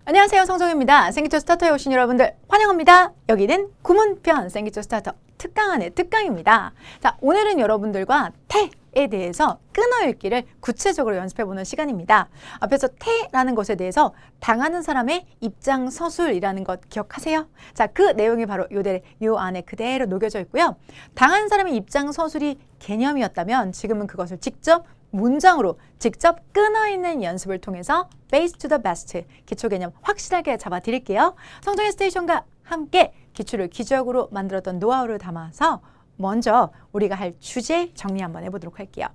안녕하세요, 성성입니다. 생기초 스타터에 오신 여러분들 환영합니다. 여기는 구문편 생기초 스타터 특강 안의 특강입니다. 자, 오늘은 여러분들과 태에 대해서 끊어읽기를 구체적으로 연습해보는 시간입니다. 앞에서 태라는 것에 대해서 당하는 사람의 입장 서술이라는 것 기억하세요? 자, 그 내용이 바로 요 안에 그대로 녹여져 있고요. 당하는 사람의 입장 서술이 개념이었다면 지금은 그것을 직접 문장으로 직접 끊어있는 연습을 통해서 base to the best 기초 개념 확실하게 잡아드릴게요. 성정의 스테이션과 함께 기초를 기적으로 만들었던 노하우를 담아서 먼저 우리가 할 주제 정리 한번 해보도록 할게요.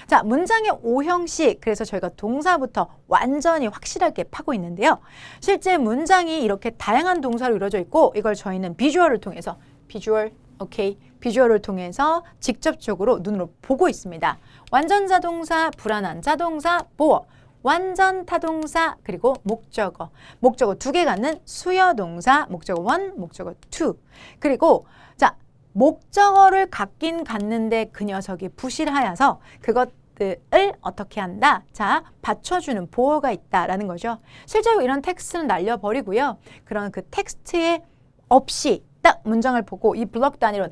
자, 문장의 5형식, 그래서 저희가 동사부터 완전히 확실하게 파고 있는데요. 실제 문장이 이렇게 다양한 동사로 이루어져 있고 이걸 저희는 비주얼을 통해서 비주얼을 통해서 직접적으로 눈으로 보고 있습니다. 완전 자동사, 불완전 자동사, 보어, 완전 타동사, 그리고 목적어. 목적어 두 개 갖는 수여 동사, 목적어 1, 목적어 2. 그리고 자, 목적어를 갖긴 갖는데 그 녀석이 부실하여서 그것들을 어떻게 한다? 자, 받쳐주는 보어가 있다라는 거죠. 실제로 이런 텍스트는 날려버리고요. 그런 그 텍스트에 없이 딱 문장을 보고 이 블록 단위로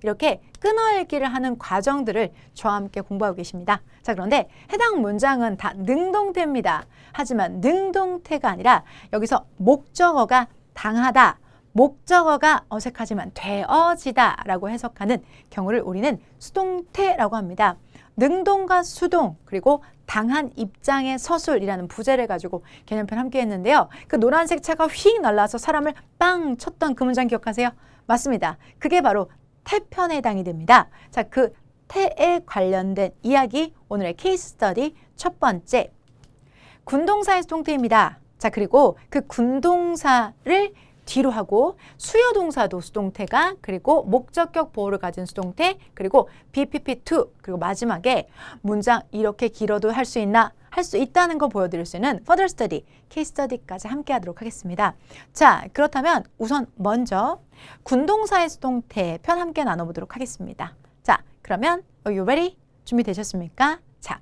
이렇게 끊어읽기를 하는 과정들을 저와 함께 공부하고 계십니다. 자, 그런데 해당 문장은 다 능동태입니다. 하지만 능동태가 아니라 여기서 목적어가 당하다, 목적어가 어색하지만 되어지다 라고 해석하는 경우를 우리는 수동태라고 합니다. 능동과 수동, 그리고 당한 입장의 서술이라는 부제를 가지고 개념편 함께 했는데요. 그 노란색 차가 휙 날라서 사람을 빵 쳤던 그 문장 기억하세요? 맞습니다. 그게 바로 태편에 해당이 됩니다. 자, 그 태에 관련된 이야기, 오늘의 케이스 스터디 첫 번째, 군동사의 수동태입니다. 자, 그리고 그 군동사를 뒤로 하고 수요 동사도 수동태가, 그리고 목적격 보호를 가진 수동태, 그리고 BPP2, 그리고 마지막에 문장 이렇게 길어도 할 수 있나? 할 수 있다는 거 보여드릴 수 있는 further study, case study까지 함께 하도록 하겠습니다. 자, 그렇다면 우선 먼저 군동사의 수동태 편 함께 나눠보도록 하겠습니다. 자, 그러면 Are you ready? 준비되셨습니까? 자,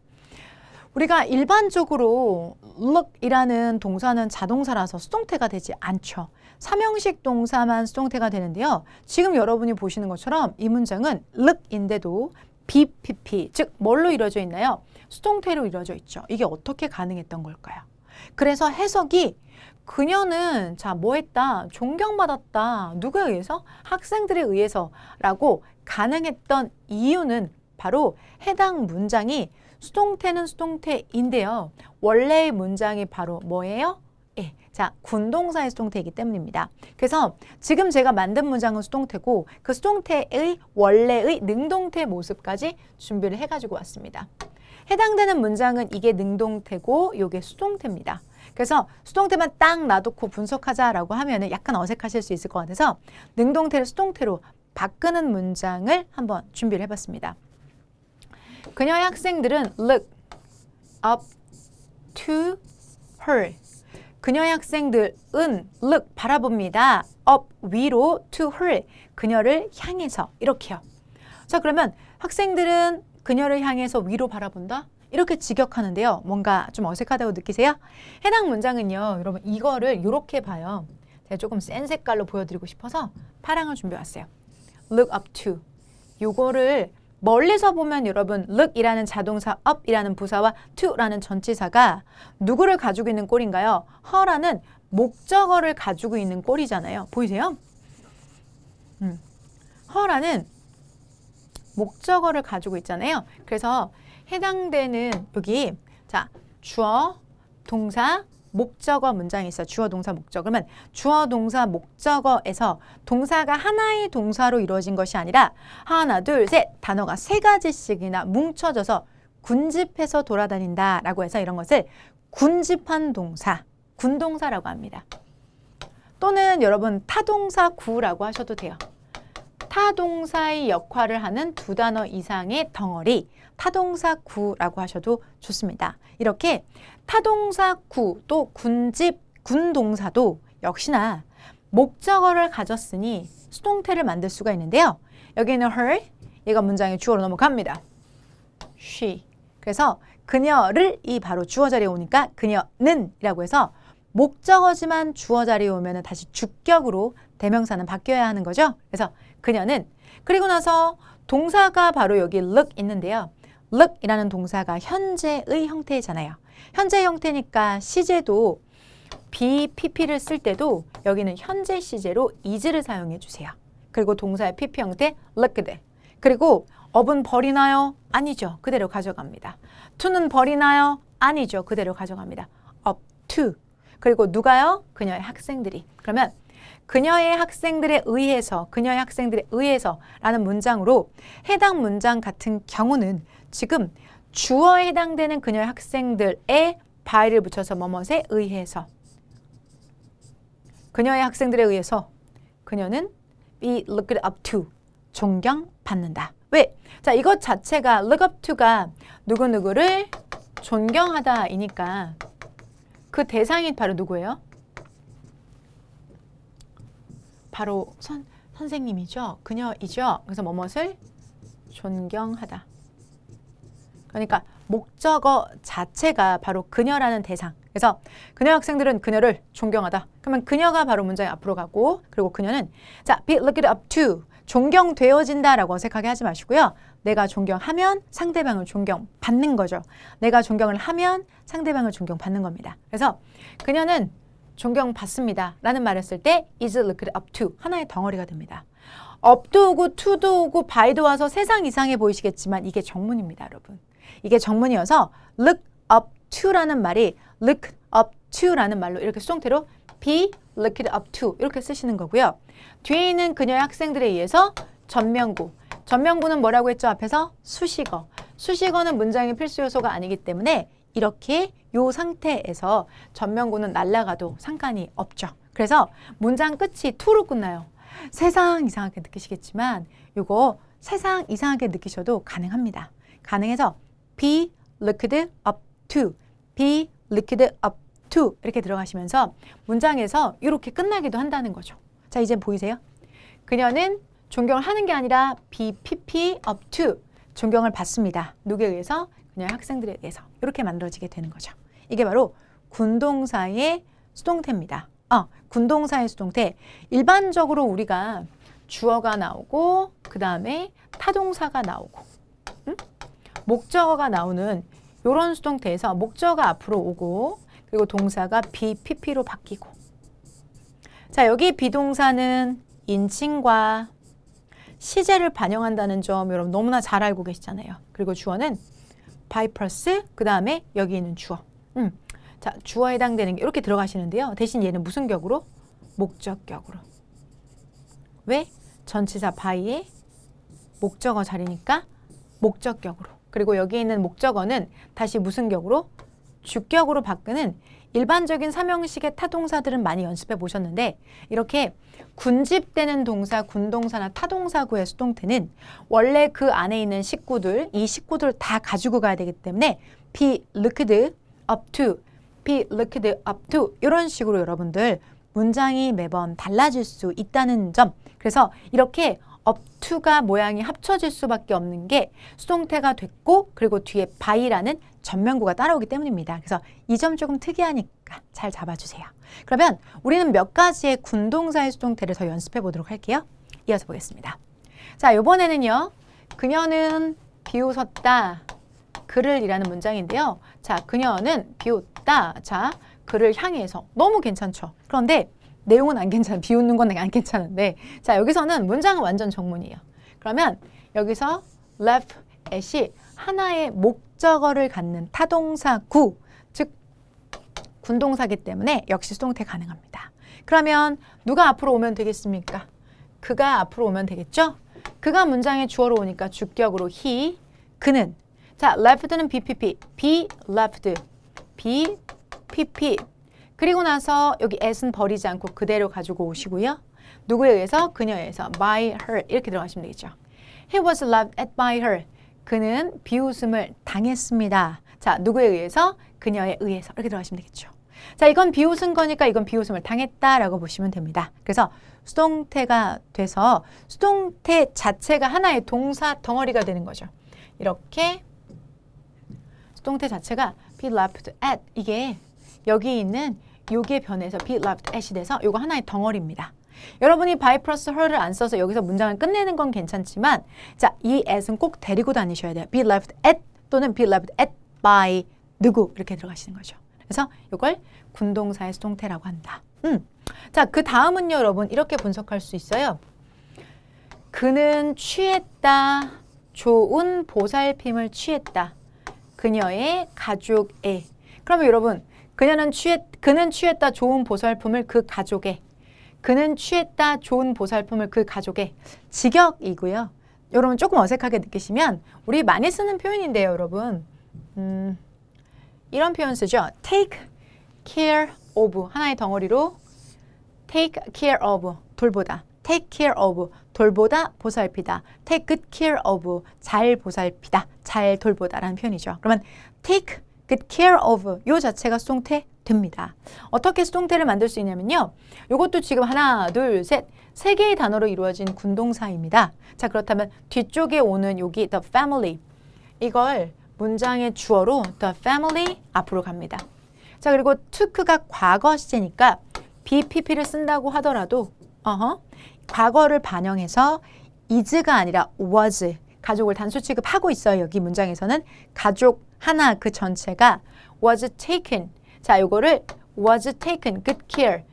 우리가 일반적으로 look이라는 동사는 자동사라서 수동태가 되지 않죠. 3형식 동사만 수동태가 되는데요. 지금 여러분이 보시는 것처럼 이 문장은 look인데도 BPP, 즉 뭘로 이루어져 있나요? 수동태로 이루어져 있죠. 이게 어떻게 가능했던 걸까요? 그래서 해석이 그녀는 자, 뭐 했다? 존경받았다. 누구에 의해서? 학생들에 의해서 라고 가능했던 이유는 바로 해당 문장이 수동태는 수동태인데요. 원래의 문장이 바로 뭐예요? 예, 자, 군동사의 수동태이기 때문입니다. 그래서 지금 제가 만든 문장은 수동태고 그 수동태의 원래의 능동태 모습까지 준비를 해가지고 왔습니다. 해당되는 문장은 이게 능동태고 이게 수동태입니다. 그래서 수동태만 딱 놔두고 분석하자라고 하면 약간 어색하실 수 있을 것 같아서 능동태를 수동태로 바꾸는 문장을 한번 준비를 해봤습니다. 그녀의 학생들은 look up to her. 그녀의 학생들은 look 바라봅니다. up 위로 to her 그녀를 향해서 이렇게요. 자, 그러면 학생들은 그녀를 향해서 위로 바라본다? 이렇게 직역하는데요. 뭔가 좀 어색하다고 느끼세요? 해당 문장은요. 여러분 이거를 이렇게 봐요. 제가 조금 센 색깔로 보여드리고 싶어서 파랑을 준비해왔어요. look up to. 요거를 멀리서 보면 여러분 look이라는 자동사, up이라는 부사와 to라는 전치사가 누구를 가지고 있는 꼴인가요? her라는 목적어를 가지고 있는 꼴이잖아요. 보이세요? her라는 목적어를 가지고 있잖아요. 그래서 해당되는 여기 자, 주어, 동사, 목적어 문장이 있어요. 주어, 동사, 목적어. 그러면 주어, 동사, 목적어에서 동사가 하나의 동사로 이루어진 것이 아니라 하나, 둘, 셋 단어가 세 가지씩이나 뭉쳐져서 군집해서 돌아다닌다라고 해서 이런 것을 군집한 동사, 군동사라고 합니다. 또는 여러분 타동사 구라고 하셔도 돼요. 타동사의 역할을 하는 두 단어 이상의 덩어리, 타동사 구라고 하셔도 좋습니다. 이렇게 타동사 구, 또 군집, 군동사도 역시나 목적어를 가졌으니 수동태를 만들 수가 있는데요. 여기는 her, 얘가 문장의 주어로 넘어갑니다. she. 그래서 그녀를 이 바로 주어 자리에 오니까 그녀는 이라고 해서 목적어지만 주어 자리에 오면 다시 주격으로 대명사는 바뀌어야 하는 거죠. 그래서 그녀는 그리고 나서 동사가 바로 여기 look 있는데요. look 이라는 동사가 현재의 형태잖아요. 현재 형태니까 시제도 BPP를 쓸 때도 여기는 현재 시제로 is를 사용해 주세요. 그리고 동사의 PP 형태 looked. 그리고 up은 버리나요? 아니죠. 그대로 가져갑니다. to는 버리나요? 아니죠. 그대로 가져갑니다. up to. 그리고 누가요? 그녀의 학생들이. 그러면 그녀의 학생들에 의해서, 그녀의 학생들에 의해서 라는 문장으로 해당 문장 같은 경우는 지금 주어에 해당되는 그녀의 학생들에 by를 붙여서 뭐뭇에 의해서 그녀의 학생들에 의해서 그녀는 be looked up to 존경받는다. 왜? 자, 이것 자체가 look up to가 누구누구를 존경하다이니까 그 대상이 바로 누구예요? 바로 선생님이죠. 그녀이죠. 그래서 뭐뭇을 존경하다. 그러니까 목적어 자체가 바로 그녀라는 대상. 그래서 그녀 학생들은 그녀를 존경하다. 그러면 그녀가 바로 문장의 앞으로 가고 그리고 그녀는 자, be looked up to 존경되어진다라고 어색하게 하지 마시고요. 내가 존경하면 상대방을 존경받는 거죠. 내가 존경을 하면 상대방을 존경받는 겁니다. 그래서 그녀는 존경받습니다 라는 말을 쓸 때 is looked up to 하나의 덩어리가 됩니다. up도 오고 to도 오고 by도 와서 세상 이상해 보이시겠지만 이게 정문입니다, 여러분. 이게 정문이어서 look up to라는 말이 look up to라는 말로 이렇게 수동태로 be looked up to 이렇게 쓰시는 거고요. 뒤에 있는 그녀의 학생들에 의해서 전명구. 전명구는 뭐라고 했죠? 앞에서 수식어. 수식어는 문장의 필수 요소가 아니기 때문에 이렇게 요 상태에서 전명구는 날아가도 상관이 없죠. 그래서 문장 끝이 to로 끝나요. 세상 이상하게 느끼시겠지만 이거 세상 이상하게 느끼셔도 가능합니다. 가능해서 be looked up to, be looked up to 이렇게 들어가시면서 문장에서 이렇게 끝나기도 한다는 거죠. 자, 이제 보이세요? 그녀는 존경을 하는 게 아니라 BPP up to 존경을 받습니다. 누구에 의해서? 그녀의 학생들에 의해서 이렇게 만들어지게 되는 거죠. 이게 바로 군동사의 수동태입니다. 군동사의 수동태. 일반적으로 우리가 주어가 나오고 그 다음에 타동사가 나오고 목적어가 나오는 이런 수동태에서 목적어가 앞으로 오고 그리고 동사가 BPP로 바뀌고 자, 여기 비동사는 인칭과 시제를 반영한다는 점 여러분 너무나 잘 알고 계시잖아요. 그리고 주어는 by 플러스 그 다음에 여기 있는 주어. 자, 주어에 해당되는 게 이렇게 들어가시는데요. 대신 얘는 무슨 격으로? 목적격으로. 왜? 전치사 by의 목적어 자리니까 목적격으로. 그리고 여기 있는 목적어는 다시 무슨 격으로? 주격으로 바꾸는 일반적인 삼형식의 타동사들은 많이 연습해 보셨는데 이렇게 군집되는 동사, 군동사나 타동사구의 수동태는 원래 그 안에 있는 식구들, 이 식구들을 다 가지고 가야 되기 때문에 be looked up to, be looked up to 이런 식으로 여러분들 문장이 매번 달라질 수 있다는 점. 그래서 이렇게 up to가 모양이 합쳐질 수밖에 없는 게 수동태가 됐고 그리고 뒤에 by라는 전면구가 따라오기 때문입니다. 그래서 이 점 조금 특이하니까 잘 잡아주세요. 그러면 우리는 몇 가지의 군동사의 수동태를 더 연습해 보도록 할게요. 이어서 보겠습니다. 자, 이번에는요. 그녀는 비웃었다. 그를 이라는 문장인데요. 자, 그녀는 비웃다. 자, 그를 향해서. 너무 괜찮죠? 그런데 내용은 안 괜찮아. 비웃는 건 안 괜찮은데 자, 여기서는 문장은 완전 정문이에요. 그러면 여기서 laugh at이 하나의 목적어를 갖는 타동사구, 즉 군동사기 때문에 역시 수동태 가능합니다. 그러면 누가 앞으로 오면 되겠습니까? 그가 앞으로 오면 되겠죠? 그가 문장의 주어로 오니까 주격으로 he, 그는. 자, left는 BPP, be left, BPP. 그리고 나서 여기 at은 버리지 않고 그대로 가지고 오시고요. 누구에 의해서? 그녀에 의해서 by her 이렇게 들어가시면 되겠죠. He was laughed at by her. 그는 비웃음을 당했습니다. 자, 누구에 의해서? 그녀에 의해서 이렇게 들어가시면 되겠죠. 자, 이건 비웃은 거니까 이건 비웃음을 당했다라고 보시면 됩니다. 그래서 수동태가 돼서 수동태 자체가 하나의 동사 덩어리가 되는 거죠. 이렇게 수동태 자체가 be left at 이게 여기 있는 요게 변해서 be left at이 돼서 요거 하나의 덩어리입니다. 여러분이 by 플러스 her를 안 써서 여기서 문장을 끝내는 건 괜찮지만 자, 이 at은 꼭 데리고 다니셔야 돼요. be left at 또는 be left at by 누구 이렇게 들어가시는 거죠. 그래서 이걸 군동사의 수동태라고 한다. 자, 그 다음은요, 여러분 이렇게 분석할 수 있어요. 그는 취했다. 좋은 보살핌을 취했다. 그녀의 가족에. 그러면 여러분, 그는 취했다. 좋은 보살핌을 그 가족에. 그는 취했다. 좋은 보살핌을 그 가족에. 직역이고요. 여러분 조금 어색하게 느끼시면 우리 많이 쓰는 표현인데요, 여러분. 이런 표현 쓰죠. take care of 하나의 덩어리로 take care of 돌보다. take care of 돌보다 보살피다. take good care of 잘 보살피다. 잘 돌보다 라는 표현이죠. 그러면 take good care of 요 자체가 수동태 됩니다. 어떻게 수동태를 만들 수 있냐면요. 요것도 지금 하나, 둘, 셋, 세 개의 단어로 이루어진 군동사입니다. 자, 그렇다면 뒤쪽에 오는 여기 the family 이걸 문장의 주어로 the family 앞으로 갑니다. 자, 그리고 took가 과거 시제니까 BPP를 쓴다고 하더라도 과거를 반영해서 is가 아니라 was 가족을 단수 취급하고 있어요. 여기 문장에서는 가족 하나 그 전체가 was taken. 자, 요거를 was taken, good care,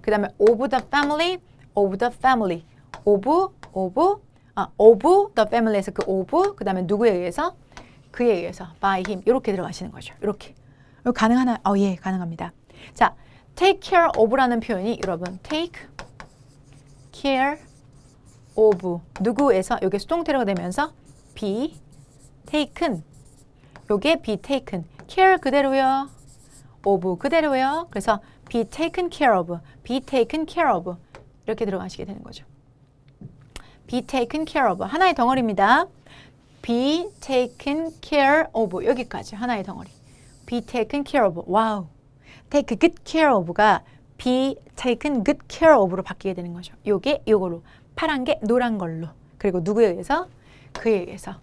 그 다음에 of the family, of the family에서 그 of, 그 다음에 누구에 의해서? 그에 의해서, by him 이렇게 들어가시는 거죠. 이렇게. 이거 가능하나요? 예, 가능합니다. 자, take care of라는 표현이 여러분 take care of 누구에서 요게 수동태로 되면서 be taken 요게 be taken care 그대로요. of 그대로요. 그래서 be taken care of, be taken care of 이렇게 들어가시게 되는 거죠. be taken care of 하나의 덩어리입니다. be taken care of 여기까지 하나의 덩어리. be taken care of 와우. take good care of가 be taken good care of로 바뀌게 되는 거죠. 요게 요거로 파란 게 노란 걸로 그리고 누구에 의해서? 그에 의해서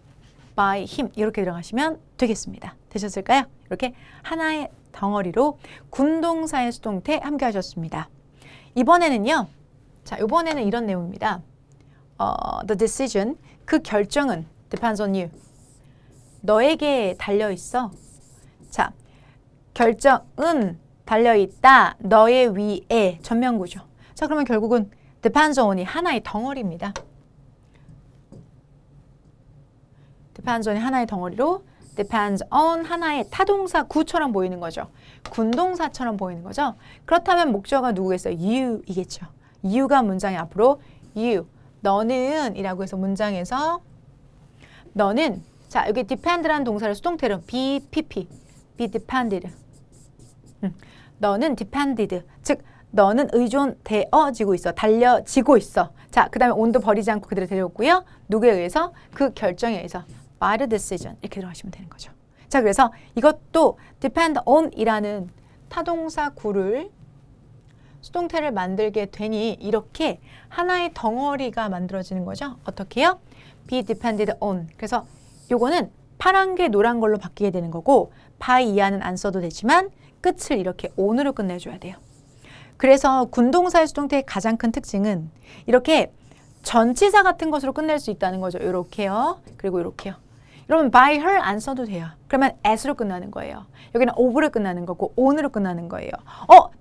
by him 이렇게 들어가시면 되겠습니다. 되셨을까요? 이렇게 하나의 덩어리로 군동사의 수동태 함께 하셨습니다. 이번에는요. 자, 이번에는 이런 내용입니다. The decision 그 결정은 depends on you. 너에게 달려 있어. 자, 결정은 달려 있다. 너의 위에 전면구죠. 자, 그러면 결국은 depends on이 하나의 덩어리입니다. depends on이 하나의 덩어리로 depends on 하나의 타동사 구처럼 보이는 거죠. 군동사처럼 보이는 거죠. 그렇다면 목적어가 누구겠어요? you이겠죠. you가 문장의 앞으로 you, 너는 이라고 해서 문장에서 너는 자 여기 depend라는 동사를 수동태로 be depended 너는 depended 즉 너는 의존되어지고 있어. 달려지고 있어. 자, 그 다음에 on도 버리지 않고 그대로 데려오고요. 누구에 의해서? 그 결정에 의해서 by the decision 이렇게 들어가시면 되는 거죠. 자, 그래서 이것도 depend on 이라는 타동사 구를 수동태를 만들게 되니 이렇게 하나의 덩어리가 만들어지는 거죠. 어떻게요? be depended on. 그래서 요거는 파란 게 노란 걸로 바뀌게 되는 거고 by 이하는 안 써도 되지만 끝을 이렇게 on으로 끝내줘야 돼요. 그래서 군동사의 수동태의 가장 큰 특징은 이렇게 전치사 같은 것으로 끝낼 수 있다는 거죠. 이렇게요. 그리고 이렇게요. 여러분 by her 안 써도 돼요. 그러면 at로 끝나는 거예요. 여기는 of로 끝나는 거고 on으로 끝나는 거예요.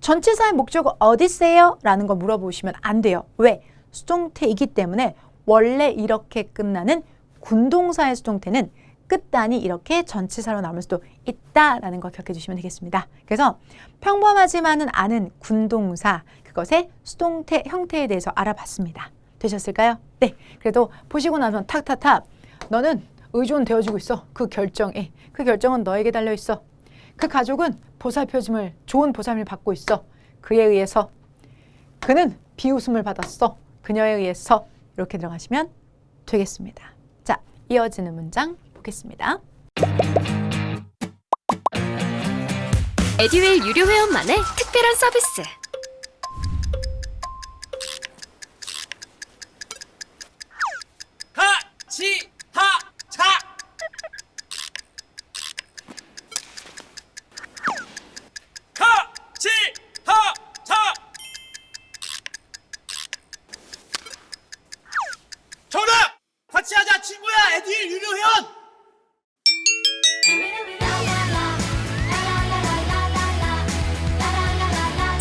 전치사의 목적어 어디세요? 라는 거 물어보시면 안 돼요. 왜? 수동태이기 때문에 원래 이렇게 끝나는 군동사의 수동태는 끝단이 이렇게 전치사로 나올 수도 있다라는 거 기억해 주시면 되겠습니다. 그래서 평범하지만은 않은 군동사 그것의 수동태 형태에 대해서 알아봤습니다. 되셨을까요? 네. 그래도 보시고 나면 탁탁탁 너는 의존되어지고 있어. 그 결정에. 그 결정은 너에게 달려 있어. 그 가족은 보살펴짐을 좋은 보살핌을 받고 있어. 그에 의해서 그는 비웃음을 받았어. 그녀에 의해서 이렇게 들어가시면 되겠습니다. 자, 이어지는 문장 보겠습니다. 에듀윌 유료 회원만의 특별한 서비스.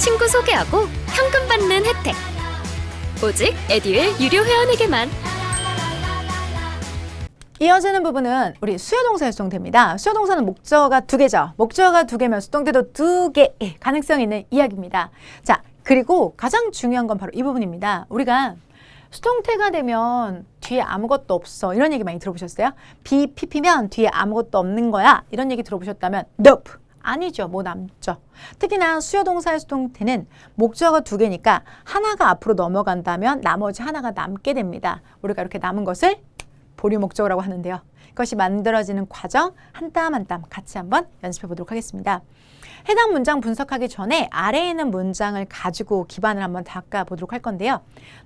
친구 소개하고 현금 받는 혜택. 오직 에듀윌 유료 회원에게만. 이어지는 부분은 우리 수요동사의 수동태입니다. 수요동사는 목적어가 두 개죠. 목적어가 두 개면 수동태도 두 개의 가능성이 있는 이야기입니다. 자, 그리고 가장 중요한 건 바로 이 부분입니다. 우리가 수동태가 되면 뒤에 아무것도 없어 이런 얘기 많이 들어보셨어요? BPP면 뒤에 아무것도 없는 거야 이런 얘기 들어보셨다면 nope. 아니죠. 뭐 남죠. 특히나 수요동사의 수동태는 목적어 두 개니까 하나가 앞으로 넘어간다면 나머지 하나가 남게 됩니다. 우리가 이렇게 남은 것을 보류 목적어라고 하는데요. 그것이 만들어지는 과정 한 땀 한 땀 같이 한번 연습해 보도록 하겠습니다. 해당 문장 분석하기 전에 아래에 있는 문장을 가지고 기반을 한번 닦아 보도록 할 건데요.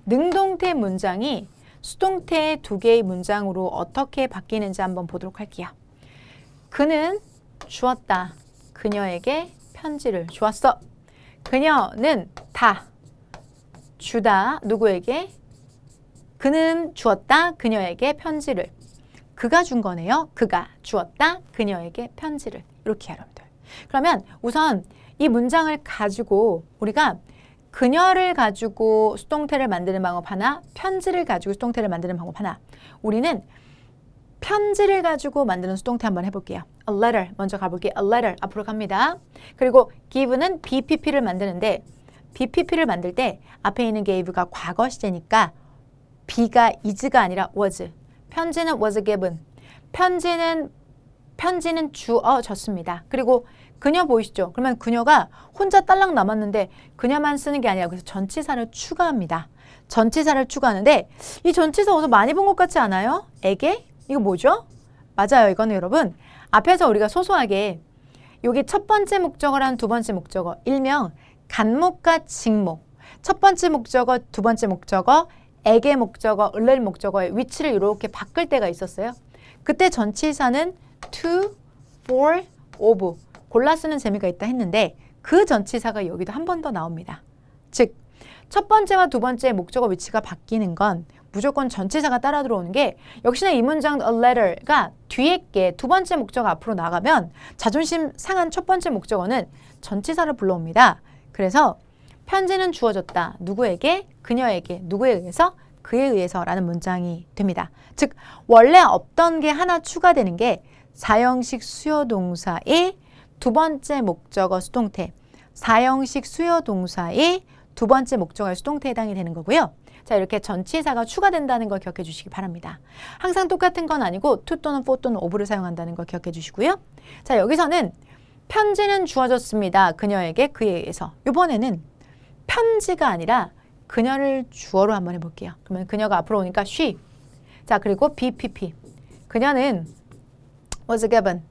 능동태 문장이 수동태 두 개의 문장으로 어떻게 바뀌는지 한번 보도록 할게요. 그는 주었다. 그녀에게 편지를 주었어. 그녀는 다 주다. 누구에게? 그는 주었다. 그녀에게 편지를. 그가 준 거네요. 그가 주었다. 그녀에게 편지를. 이렇게 여러분들. 그러면 우선 이 문장을 가지고 우리가 그녀를 가지고 수동태를 만드는 방법 하나, 편지를 가지고 수동태를 만드는 방법 하나. 우리는 편지를 가지고 만드는 수동태 한번 해볼게요. A letter 먼저 가볼게요. A letter 앞으로 갑니다. 그리고 give는 BPP를 만드는데 BPP를 만들 때 앞에 있는 gave가 과거 시제니까 B가 is가 아니라 was. 편지는 was given. 편지는 주어졌습니다. 그리고 그녀 보이시죠? 그러면 그녀가 혼자 딸랑 남았는데 그녀만 쓰는 게 아니라 그래서 전치사를 추가합니다. 전치사를 추가하는데 이 전치사 어디서 많이 본 것 같지 않아요? 에게? 이거 뭐죠? 맞아요. 이거는 여러분 앞에서 우리가 소소하게 여기 첫 번째 목적어랑 두 번째 목적어 일명 간목과 직목 첫 번째 목적어, 두 번째 목적어 에게 목적어, 을렐 목적어의 위치를 이렇게 바꿀 때가 있었어요. 그때 전치사는 to, for, of 골라 쓰는 재미가 있다 했는데 그 전치사가 여기도 한 번 더 나옵니다. 즉, 첫 번째와 두 번째 목적어 위치가 바뀌는 건 무조건 전치사가 따라 들어오는 게 역시나 이 문장 a letter가 뒤에 게 두 번째 목적어 앞으로 나가면 자존심 상한 첫 번째 목적어는 전치사를 불러옵니다. 그래서 편지는 주어졌다. 누구에게? 그녀에게. 누구에 의해서? 그에 의해서 라는 문장이 됩니다. 즉 원래 없던 게 하나 추가되는 게 사형식 수요동사의 두 번째 목적어 수동태 사형식 수요동사의 두 번째 목적어의 수동태에 해당이 되는 거고요. 자 이렇게 전치사가 추가된다는 걸 기억해 주시기 바랍니다. 항상 똑같은 건 아니고 to 또는 for 또는 of를 사용한다는 걸 기억해 주시고요. 자 여기서는 편지는 주어졌습니다. 그녀에게 그에 의해서. 이번에는 편지가 아니라 그녀를 주어로 한번 해볼게요. 그러면 그녀가 앞으로 오니까 she. 자 그리고 BPP. 그녀는 was given.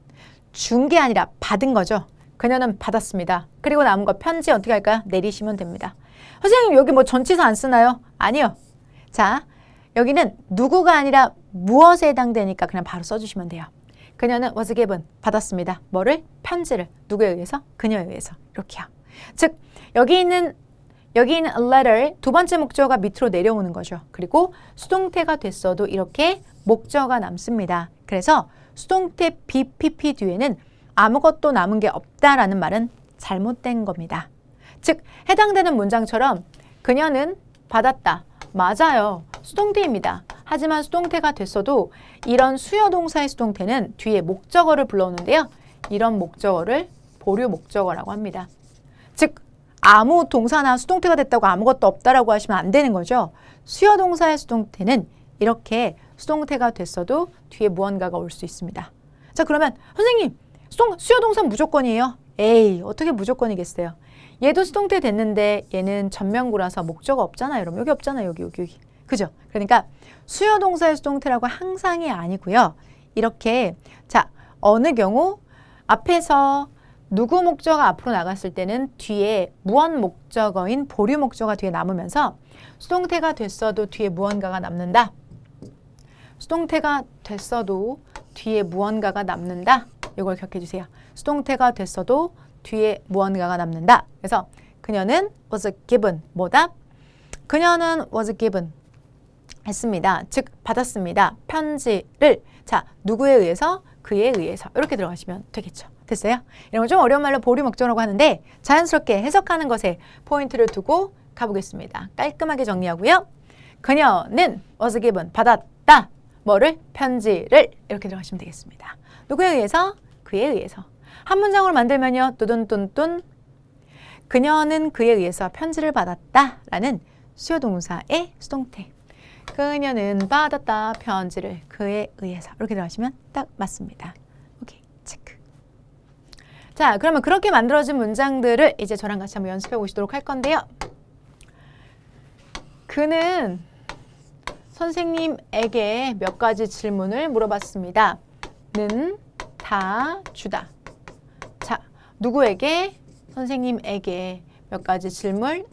준 게 아니라 받은 거죠. 그녀는 받았습니다. 그리고 남은 거 편지 어떻게 할까요? 내리시면 됩니다. 선생님 여기 뭐 전치사 안 쓰나요? 아니요. 자 여기는 누구가 아니라 무엇에 해당되니까 그냥 바로 써주시면 돼요. 그녀는 was given. 받았습니다. 뭐를? 편지를. 누구에 의해서? 그녀에 의해서. 이렇게요. 즉 여기 있는 a letter 두 번째 목적어가 밑으로 내려오는 거죠. 그리고 수동태가 됐어도 이렇게 목적어가 남습니다. 그래서 수동태 BPP 뒤에는 아무것도 남은 게 없다라는 말은 잘못된 겁니다. 즉 해당되는 문장처럼 그녀는 받았다. 맞아요. 수동태입니다. 하지만 수동태가 됐어도 이런 수요동사의 수동태는 뒤에 목적어를 불러오는데요. 이런 목적어를 보류 목적어라고 합니다. 즉 아무 동사나 수동태가 됐다고 아무것도 없다라고 하시면 안 되는 거죠. 수요동사의 수동태는 이렇게 수동태가 됐어도 뒤에 무언가가 올 수 있습니다. 자 그러면 선생님 수요동사 무조건이에요? 에이 어떻게 무조건이겠어요? 얘도 수동태 됐는데 얘는 전면구라서 목적어 없잖아요. 여러분 여기 없잖아요. 여기. 그죠? 그러니까 수요동사의 수동태라고 항상이 아니고요. 이렇게 자 어느 경우 앞에서 누구 목적어 앞으로 나갔을 때는 뒤에 무언 목적어인 보류 목적어가 뒤에 남으면서 수동태가 됐어도 뒤에 무언가가 남는다. 수동태가 됐어도 뒤에 무언가가 남는다. 이걸 기억해 주세요. 수동태가 됐어도 뒤에 무언가가 남는다. 그래서 그녀는 was given. 뭐다? 그녀는 was given. 했습니다. 즉 받았습니다. 편지를 자 누구에 의해서? 그에 의해서 이렇게 들어가시면 되겠죠. 됐어요? 이런 걸 좀 어려운 말로 보류 목적어라고 하는데 자연스럽게 해석하는 것에 포인트를 두고 가보겠습니다. 깔끔하게 정리하고요. 그녀는 was given, 받았다. 뭐를? 편지를 이렇게 들어가시면 되겠습니다. 누구에 의해서? 그에 의해서. 한 문장으로 만들면요. 뚜둔뚠뚠 그녀는 그에 의해서 편지를 받았다 라는 수요동사의 수동태. 그녀는 받았다 편지를 그에 의해서 이렇게 들어가시면 딱 맞습니다. 오케이, 체크. 자, 그러면 그렇게 만들어진 문장들을 이제 저랑 같이 한번 연습해 보시도록 할 건데요. 그는 선생님에게 몇 가지 질문을 물어봤습니다. 는 다 주다. 자, 누구에게? 선생님에게 몇 가지 질문을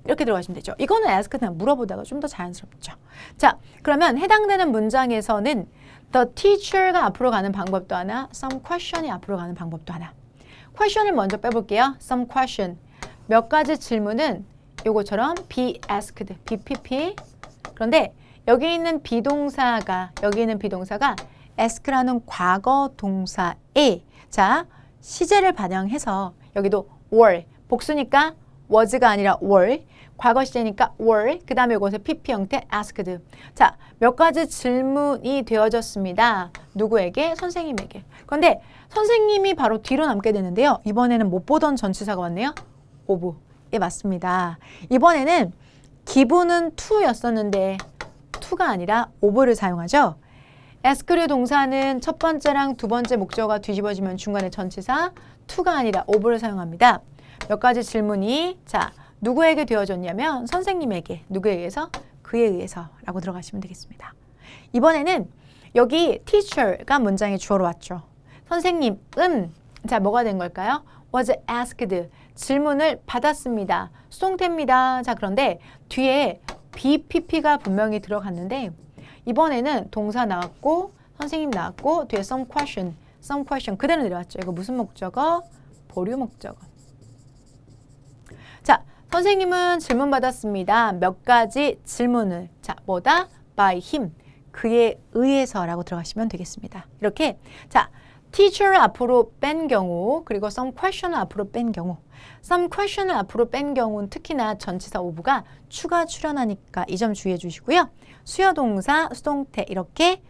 이렇게 들어가시면 되죠. 이거는 ask 그냥 물어보다가 좀 더 자연스럽죠. 자, 그러면 해당되는 문장에서는 the teacher가 앞으로 가는 방법도 하나, some question이 앞으로 가는 방법도 하나. question을 먼저 빼볼게요. some question. 몇 가지 질문은 요거처럼 be asked, BPP. 그런데 여기 있는 비동사가 ask라는 과거 동사에 자, 시제를 반영해서 여기도 were, 복수니까 was가 아니라 were, 과거 시제니까 were, 그 다음에 이것의 PP 형태 asked. 자, 몇 가지 질문이 되어졌습니다. 누구에게? 선생님에게. 그런데 선생님이 바로 뒤로 남게 되는데요. 이번에는 못 보던 전치사가 왔네요. of. 예, 맞습니다. 이번에는 기분은 to였었는데 to가 아니라 of를 사용하죠. ask류 동사는 첫 번째랑 두 번째 목적어가 뒤집어지면 중간에 전치사 to가 아니라 of를 사용합니다. 몇 가지 질문이 자 누구에게 되어졌냐면 선생님에게. 누구에 의해서? 그에 의해서 라고 들어가시면 되겠습니다. 이번에는 여기 teacher가 문장의 주어로 왔죠. 선생님은 자 뭐가 된 걸까요? was asked. 질문을 받았습니다. 수동태입니다. 자 그런데 뒤에 BPP가 분명히 들어갔는데 이번에는 동사 나왔고 선생님 나왔고 뒤에 some question 그대로 내려왔죠. 이거 무슨 목적어? 보류 목적어. 자, 선생님은 질문 받았습니다. 몇 가지 질문을. 자, 뭐다? by him. 그에 의해서라고 들어가시면 되겠습니다. 이렇게 자, teacher를 앞으로 뺀 경우 그리고 some question을 앞으로 뺀 경우 some question을 앞으로 뺀 경우는 특히나 전치사 of가 추가 출연하니까 이 점 주의해 주시고요. 수요동사, 수동태 이렇게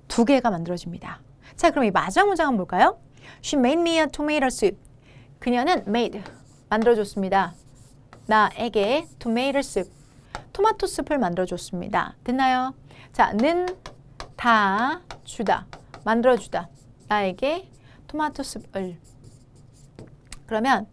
두 개가 만들어집니다. 자, 그럼 이 마지막 문장 한번 볼까요? She made me a tomato soup. 그녀는 made, 만들어줬습니다. 나에게 tomato soup, 토마토 스프를 만들어줬습니다. 됐나요? 자, 는 다 주다, 만들어주다. 나에게 토마토 숲을. 그러면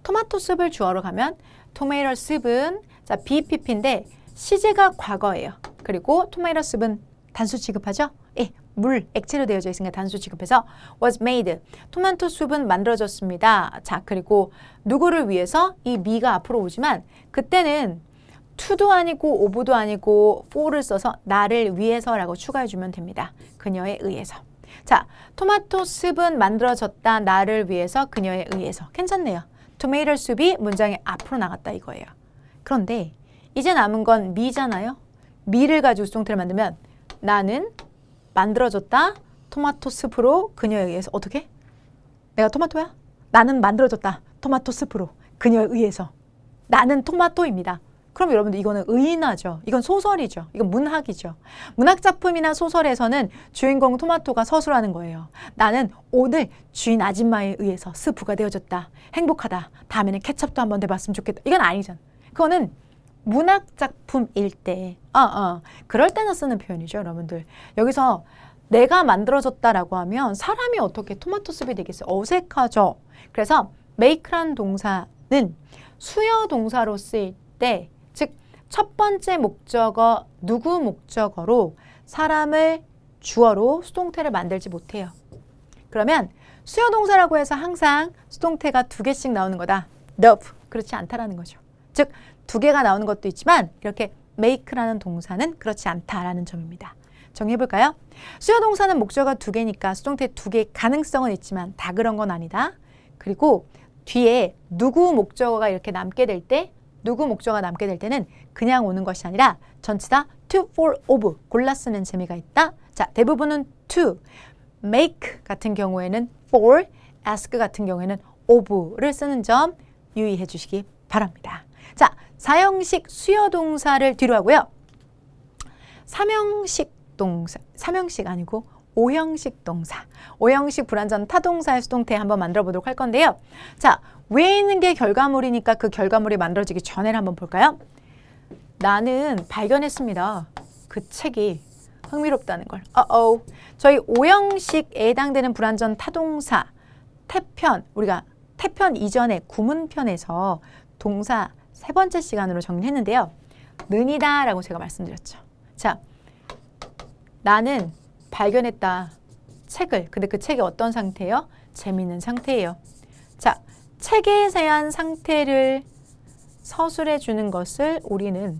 토마토 숲을 주어로 가면 토마토 숲은 자 BPP인데 시제가 과거예요. 그리고 토마토 숲은 단수 취급하죠? 예, 물, 액체로 되어져 있으니까 단수 취급해서 was made. 토마토 숲은 만들어졌습니다. 자, 그리고 누구를 위해서? 이 me가 앞으로 오지만 그때는 to도 아니고 of도 아니고 for를 써서 나를 위해서라고 추가해주면 됩니다. 그녀에 의해서. 자, 토마토 숲은 만들어졌다. 나를 위해서, 그녀에 의해서. 괜찮네요. 토마토 숲이 문장의 앞으로 나갔다 이거예요. 그런데 이제 남은 건 me잖아요. me를 가지고 수동태를 만들면 나는 만들어졌다. 토마토 숲으로 그녀에 의해서. 어떻게? 내가 토마토야? 나는 만들어졌다. 토마토 숲으로 그녀에 의해서. 나는 토마토입니다. 그럼 여러분들 이거는 의인화죠. 이건 소설이죠. 이건 문학이죠. 문학작품이나 소설에서는 주인공 토마토가 서술하는 거예요. 나는 오늘 주인 아줌마에 의해서 스프가 되어졌다. 행복하다. 다음에는 케첩도 한번 내봤으면 좋겠다. 이건 아니잖아. 그거는 문학작품일 때 그럴 때나 쓰는 표현이죠. 여러분들. 여기서 내가 만들어졌다라고 하면 사람이 어떻게 토마토 숲이 되겠어요? 어색하죠. 그래서 make란 동사는 수요 동사로 쓰일 때 즉, 첫 번째 목적어, 누구 목적어로 사람을 주어로 수동태를 만들지 못해요. 그러면 수요동사라고 해서 항상 수동태가 두 개씩 나오는 거다. Nope. 그렇지 않다라는 거죠. 즉, 두 개가 나오는 것도 있지만 이렇게 make라는 동사는 그렇지 않다라는 점입니다. 정리해볼까요? 수요동사는 목적어가 두 개니까 수동태 두 개의 가능성은 있지만 다 그런 건 아니다. 그리고 뒤에 누구 목적어가 이렇게 남게 될 때 누구 목적어가 남게 될 때는 그냥 오는 것이 아니라 전치사 to, for, of 골라 쓰는 재미가 있다. 자, 대부분은 to. make 같은 경우에는 for, ask 같은 경우에는 of를 쓰는 점 유의해 주시기 바랍니다. 자, 4형식 수요 동사를 뒤로 하고요. 3형식 동사, 3형식 아니고 5형식 동사, 5형식 불완전 타동사의 수동태 한번 만들어 보도록 할 건데요. 자, 위에 있는 게 결과물이니까 그 결과물이 만들어지기 전에 한번 볼까요? 나는 발견했습니다. 그 책이 흥미롭다는 걸. 저희 5형식에 해당되는 불완전 타동사, 태편, 우리가 태편 이전에 구문편에서 동사 세 번째 시간으로 정리했는데요. 는이다 라고 제가 말씀드렸죠. 자, 나는 발견했다. 책을. 근데 그 책이 어떤 상태예요? 재미있는 상태예요. 자, 책에 대한 상태를 서술해 주는 것을 우리는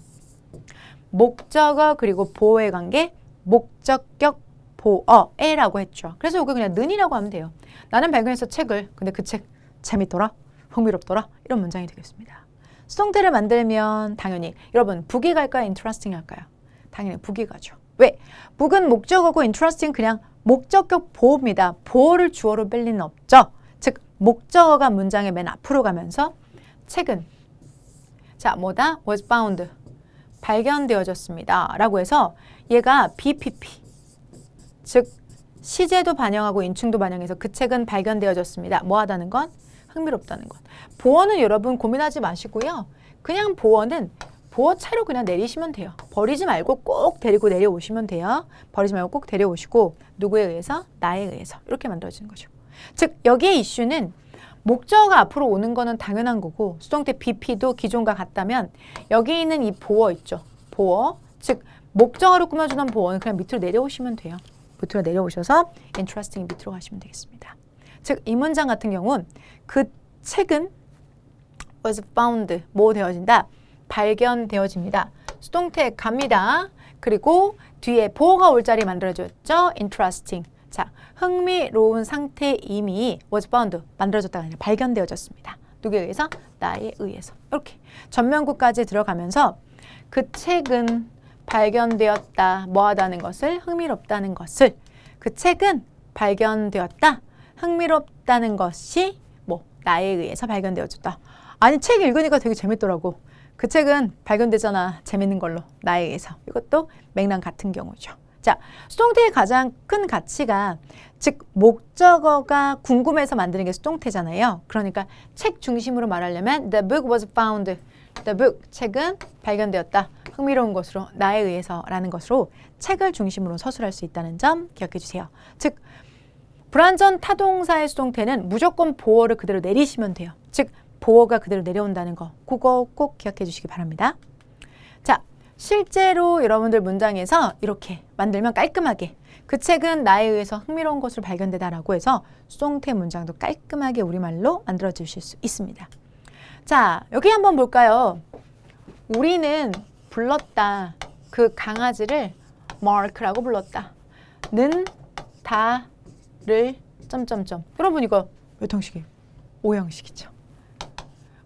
목적어 그리고 보어의 관계, 목적격 보어에라고 했죠. 그래서 이거 그냥 는이라고 하면 돼요. 나는 발견했어 책을. 근데 그 책 재밌더라. 흥미롭더라. 이런 문장이 되겠습니다. 수동태를 만들면 당연히 여러분 북이 갈까요? interesting 할까요? 당연히 북이 가죠. 왜? 북은 목적어고 interesting 그냥 목적격 보어입니다. 보어를 주어로 뺄 리는 없죠. 즉 목적어가 문장의 맨 앞으로 가면서 책은 자 뭐다? was found 발견되어졌습니다. 라고 해서 얘가 BPP 즉 시제도 반영하고 인칭도 반영해서 그 책은 발견되어졌습니다. 뭐 하다는 건? 흥미롭다는 것. 보어는 여러분 고민하지 마시고요. 그냥 보어는 보어차로 그냥 내리시면 돼요. 버리지 말고 꼭 데리고 내려오시면 돼요. 버리지 말고 꼭 데려오시고 누구에 의해서? 나에 의해서. 이렇게 만들어지는 거죠. 즉 여기의 이슈는 목적어가 앞으로 오는 거는 당연한 거고 수동태 BP도 기존과 같다면 여기 있는 이 보어 있죠. 보어. 즉 목적어로 꾸며주는 보어는 그냥 밑으로 내려오시면 돼요. 밑으로 내려오셔서 interesting 밑으로 가시면 되겠습니다. 즉 이 문장 같은 경우는 그 책은 was found 뭐 되어진다? 발견되어집니다. 수동태 갑니다. 그리고 뒤에 보어가 올 자리 만들어졌죠. interesting. 자, 흥미로운 상태 이미 was found 만들어졌다가 아니라 발견되어졌습니다. 누구에 의해서? 나에 의해서. 이렇게 전면구까지 들어가면서 그 책은 발견되었다. 뭐하다는 것을? 흥미롭다는 것을. 그 책은 발견되었다. 흥미롭다는 것이 뭐 나에 의해서 발견되어졌다. 아니 책 읽으니까 되게 재밌더라고. 그 책은 발견되잖아. 재밌는 걸로. 나에 의해서. 이것도 맥락 같은 경우죠. 자, 수동태의 가장 큰 가치가 즉 목적어가 궁금해서 만드는 게 수동태잖아요. 그러니까 책 중심으로 말하려면 The book was found. The book, 책은 발견되었다. 흥미로운 것으로 나에 의해서라는 것으로 책을 중심으로 서술할 수 있다는 점 기억해 주세요. 즉 불완전 타동사의 수동태는 무조건 보어를 그대로 내리시면 돼요. 즉 보어가 그대로 내려온다는 거 그거 꼭 기억해 주시기 바랍니다. 자, 실제로 여러분들 문장에서 이렇게 만들면 깔끔하게 그 책은 나에 의해서 흥미로운 것으로 발견되다라고 해서 수동태 문장도 깔끔하게 우리말로 만들어 주실 수 있습니다. 자, 여기 한번 볼까요? 우리는 불렀다. 그 강아지를 마크라고 불렀다. 는, 다, 를, 점점점. 여러분 이거 몇 형식이에요? 5형식이죠.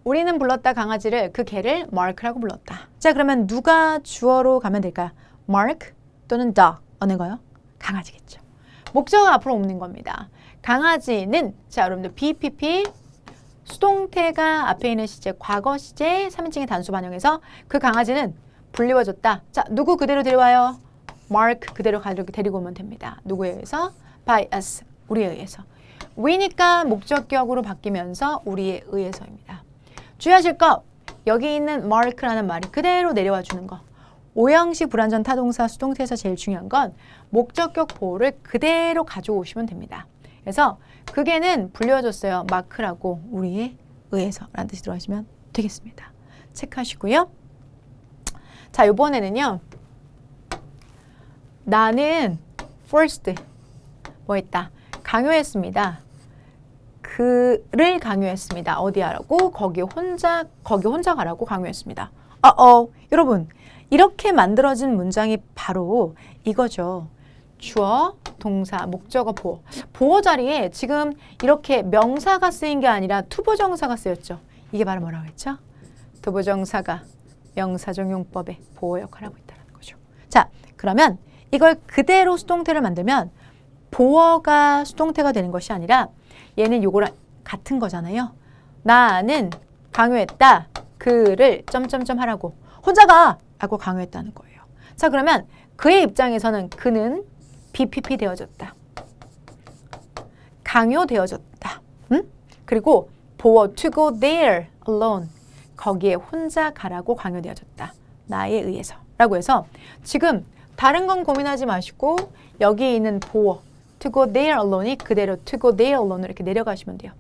우리는 불렀다 강아지를 그 개를 마크라고 불렀다. 자, 그러면 누가 주어로 가면 될까요? 마크 또는 the 어느 거요? 강아지겠죠. 목적어 앞으로 옮는 겁니다. 강아지는 자, 여러분들 BPP 수동태가 앞에 있는 시제, 과거 시제, 3인칭의 단수 반영해서 그 강아지는 불리워졌다. 자, 누구 그대로 데려와요? 마크 그대로 데리고 오면 됩니다. 누구에 의해서? By us, 우리에 의해서. we니까 목적격으로 바뀌면서 우리에 의해서입니다. 주의하실 거, 여기 있는 mark라는 말이 그대로 내려와 주는 거. 5형식 불완전 타동사 수동태에서 제일 중요한 건 목적격 보호를 그대로 가져오시면 됩니다. 그래서 그 개는 불려줬어요. 마크라고 우리에 의해서 라는 뜻으로 하시면 되겠습니다. 체크하시고요. 자, 이번에는요. 나는 first 뭐 했다? 강요했습니다. 그를 강요했습니다. 어디 하라고? 거기 혼자 가라고 강요했습니다. 여러분 이렇게 만들어진 문장이 바로 이거죠. 주어, 동사, 목적어, 보어. 보어 자리에 지금 이렇게 명사가 쓰인 게 아니라 투부정사가 쓰였죠. 이게 바로 뭐라고 했죠? 투부정사가 명사적 용법의 보어 역할을 하고 있다는 거죠. 자, 그러면 이걸 그대로 수동태를 만들면 보어가 수동태가 되는 것이 아니라 얘는 요거랑 같은 거잖아요. 나는 강요했다. 그를 점점점 하라고. 혼자가 라고 강요했다는 거예요. 자, 그러면 그의 입장에서는 그는 BPP 되어졌다. 강요되어졌다. 그리고 보어 to go there alone. 거기에 혼자 가라고 강요되어졌다. 나에 의해서. 라고 해서 지금 다른 건 고민하지 마시고 여기 있는 보어 to go there alone이 그대로 to go there alone으로 이렇게 내려가시면 돼요.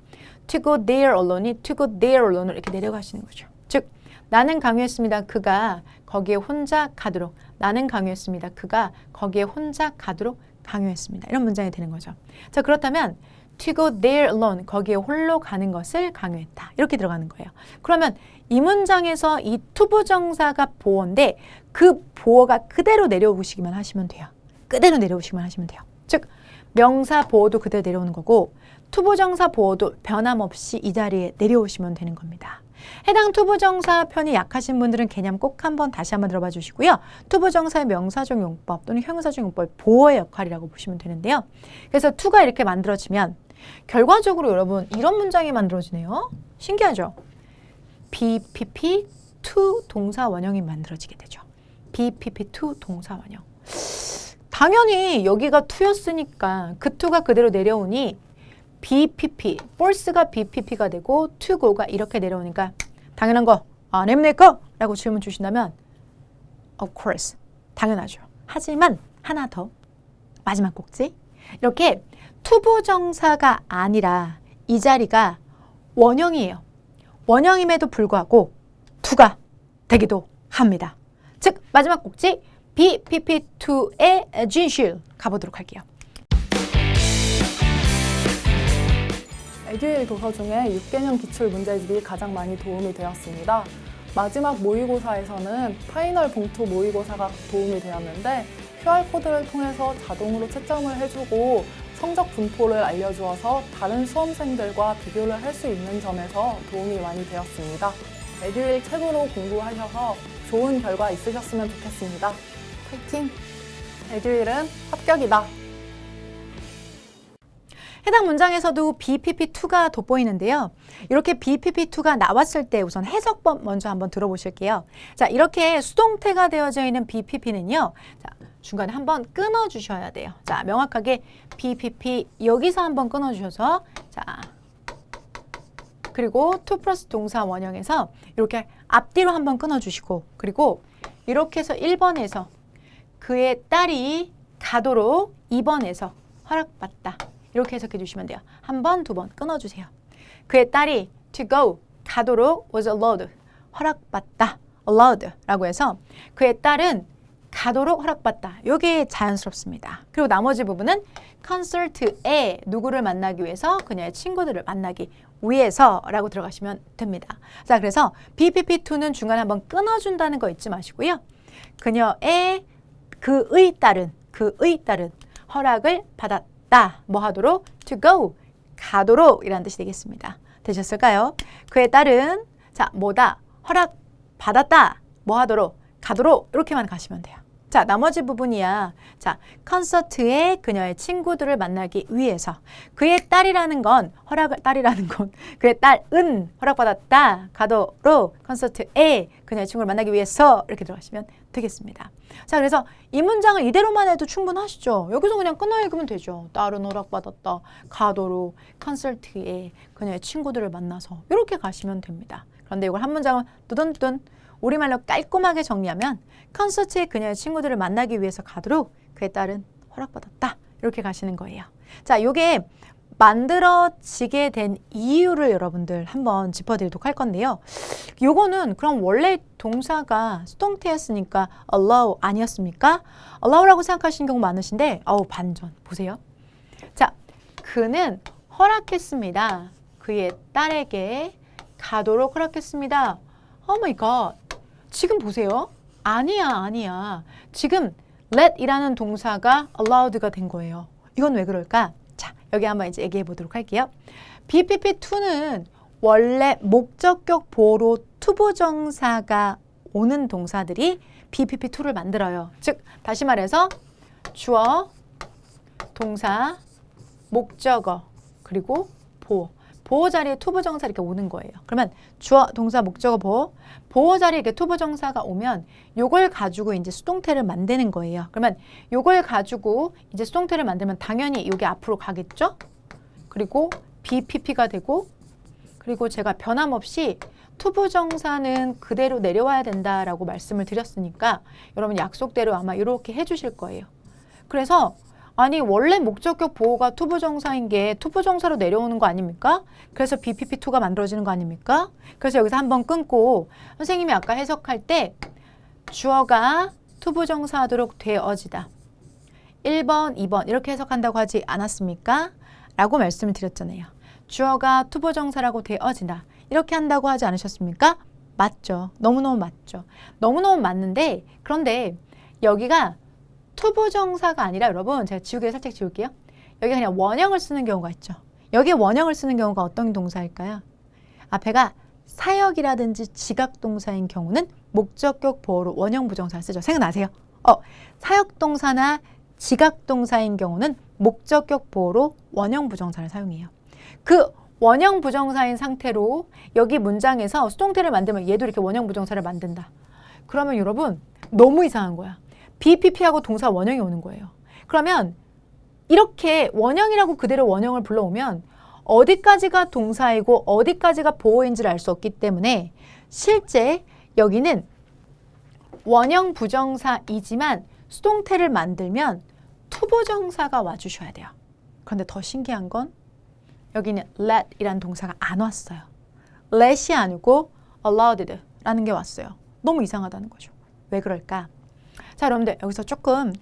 to go there alone이 to go there alone으로 이렇게 내려가시는 거죠. 즉 나는 강요했습니다. 그가 거기에 혼자 가도록. 나는 강요했습니다. 그가 거기에 혼자 가도록 강요했습니다. 이런 문장이 되는 거죠. 자, 그렇다면 to go there alone, 거기에 홀로 가는 것을 강요했다. 이렇게 들어가는 거예요. 그러면 이 문장에서 이 투부정사가 보어인데 그 보어가 그대로 내려오시기만 하시면 돼요. 그대로 내려오시기만 하시면 돼요. 즉 명사 보어도 그대로 내려오는 거고 투부정사 보어도 변함없이 이 자리에 내려오시면 되는 겁니다. 해당 투부정사 편이 약하신 분들은 개념 꼭 한번 다시 한번 들어봐 주시고요. 투부정사의 명사적 용법 또는 형용사적 용법 보어의 역할이라고 보시면 되는데요. 그래서 to가 이렇게 만들어지면 결과적으로 여러분 이런 문장이 만들어지네요. 신기하죠? BPP to 동사 원형이 만들어지게 되죠. BPP to 동사 원형. 당연히 여기가 to였으니까 그 to가 그대로 내려오니 BPP, force가 BPP가 되고 to go가 이렇게 내려오니까 당연한 거 안 해냅니까? 라고 질문 주신다면 of course, 당연하죠. 하지만 하나 더, 마지막 꼭지. 이렇게 투부정사가 아니라 이 자리가 원형이에요. 원형임에도 불구하고 to가 되기도 합니다. 즉 마지막 꼭지 BPP2의 진실 가보도록 할게요. 에듀윌 도서 중에 6개년 기출 문제집이 가장 많이 도움이 되었습니다. 마지막 모의고사에서는 파이널 봉투 모의고사가 도움이 되었는데 QR코드를 통해서 자동으로 채점을 해주고 성적 분포를 알려주어서 다른 수험생들과 비교를 할 수 있는 점에서 도움이 많이 되었습니다. 에듀윌 책으로 공부하셔서 좋은 결과 있으셨으면 좋겠습니다. 파이팅! 에듀윌은 합격이다! 해당 문장에서도 BPP2가 돋보이는데요. 이렇게 BPP2가 나왔을 때 우선 해석법 먼저 한번 들어보실게요. 자, 이렇게 수동태가 되어져 있는 BPP는요. 자, 중간에 한번 끊어주셔야 돼요. 자, 명확하게 BPP 여기서 한번 끊어주셔서 자, 그리고 to 플러스 동사 원형에서 이렇게 앞뒤로 한번 끊어주시고 그리고 이렇게 해서 1번에서 그의 딸이 가도록 2번에서 허락받다. 이렇게 해석해 주시면 돼요. 한 번, 두 번 끊어주세요. 그의 딸이 to go, 가도록 was allowed, 허락받다, allowed 라고 해서 그의 딸은 가도록 허락받다. 이게 자연스럽습니다. 그리고 나머지 부분은 concert에 누구를 만나기 위해서 그녀의 친구들을 만나기 위해서 라고 들어가시면 됩니다. 자, 그래서 BPP2는 중간에 한번 끊어준다는 거 잊지 마시고요. 그녀의 그의 딸은 허락을 받았다. 뭐 하도록? to go, 가도록 이라는 뜻이 되겠습니다. 되셨을까요? 그의 딸은 자, 뭐다? 허락 받았다. 뭐 하도록? 가도록 이렇게만 가시면 돼요. 자, 나머지 부분이야. 자, 콘서트에 그녀의 친구들을 만나기 위해서 그의 딸이라는 건 그의 딸은 허락받았다. 가도록 콘서트에 그녀의 친구를 만나기 위해서 이렇게 들어가시면 되겠습니다. 자, 그래서 이 문장을 이대로만 해도 충분하시죠? 여기서 그냥 끊어 읽으면 되죠. 딸은 허락받았다. 가도록 콘서트에 그녀의 친구들을 만나서 이렇게 가시면 됩니다. 그런데 이걸 한 문장은 뚜둔뚜둔 우리말로 깔끔하게 정리하면 콘서트에 그녀의 친구들을 만나기 위해서 가도록 그의 딸은 허락받았다. 이렇게 가시는 거예요. 자, 이게 만들어지게 된 이유를 여러분들 한번 짚어드리도록 할 건데요. 요거는 그럼 원래 동사가 수동태였으니까 allow 아니었습니까? allow라고 생각하시는 경우 많으신데 반전 보세요. 자, 그는 허락했습니다. 그의 딸에게 가도록 허락했습니다. Oh my god. 지금 보세요. 아니야. 지금 let이라는 동사가 allowed가 된 거예요. 이건 왜 그럴까? 자, 여기 한번 이제 얘기해 보도록 할게요. BPP2는 원래 목적격 보어로 투부정사가 오는 동사들이 BPP2를 만들어요. 즉, 다시 말해서 주어, 동사, 목적어, 그리고 보호. 보호 자리에 투부정사 이렇게 오는 거예요. 그러면 주어, 동사, 목적어, 보호. 보호 자리에 이렇게 투부정사가 오면 요걸 가지고 이제 수동태를 만드는 거예요. 그러면 요걸 가지고 이제 수동태를 만들면 당연히 요게 앞으로 가겠죠? 그리고 BPP가 되고, 그리고 제가 변함없이 투부정사는 그대로 내려와야 된다라고 말씀을 드렸으니까 여러분 약속대로 아마 이렇게 해주실 거예요. 그래서 아니 원래 목적격 보호가 투부정사인 게 투부정사로 내려오는 거 아닙니까? 그래서 BPP2가 만들어지는 거 아닙니까? 그래서 여기서 한번 끊고 선생님이 아까 해석할 때 주어가 투부정사 하도록 되어지다. 1번, 2번 이렇게 해석한다고 하지 않았습니까? 라고 말씀을 드렸잖아요. 주어가 투부정사라고 되어진다. 이렇게 한다고 하지 않으셨습니까? 맞죠. 너무너무 맞죠. 너무너무 맞는데 그런데 여기가 투부정사가 아니라 여러분 제가 지우개를 살짝 지울게요. 여기 그냥 원형을 쓰는 경우가 있죠. 여기에 원형을 쓰는 경우가 어떤 동사일까요? 앞에가 사역이라든지 지각동사인 경우는 목적격 보호로 원형 부정사를 쓰죠. 생각나세요? 사역동사나 지각동사인 경우는 목적격 보호로 원형 부정사를 사용해요. 그 원형 부정사인 상태로 여기 문장에서 수동태를 만들면 얘도 이렇게 원형 부정사를 만든다. 그러면 여러분 너무 이상한 거야. BPP하고 동사 원형이 오는 거예요. 그러면 이렇게 원형이라고 그대로 원형을 불러오면 어디까지가 동사이고 어디까지가 보호인지를 알 수 없기 때문에 실제 여기는 원형 부정사이지만 수동태를 만들면 투부정사가 와주셔야 돼요. 그런데 더 신기한 건 여기는 let이라는 동사가 안 왔어요. let이 아니고 allowed라는 게 왔어요. 너무 이상하다는 거죠. 왜 그럴까? 자, 여러분들 여기서 조금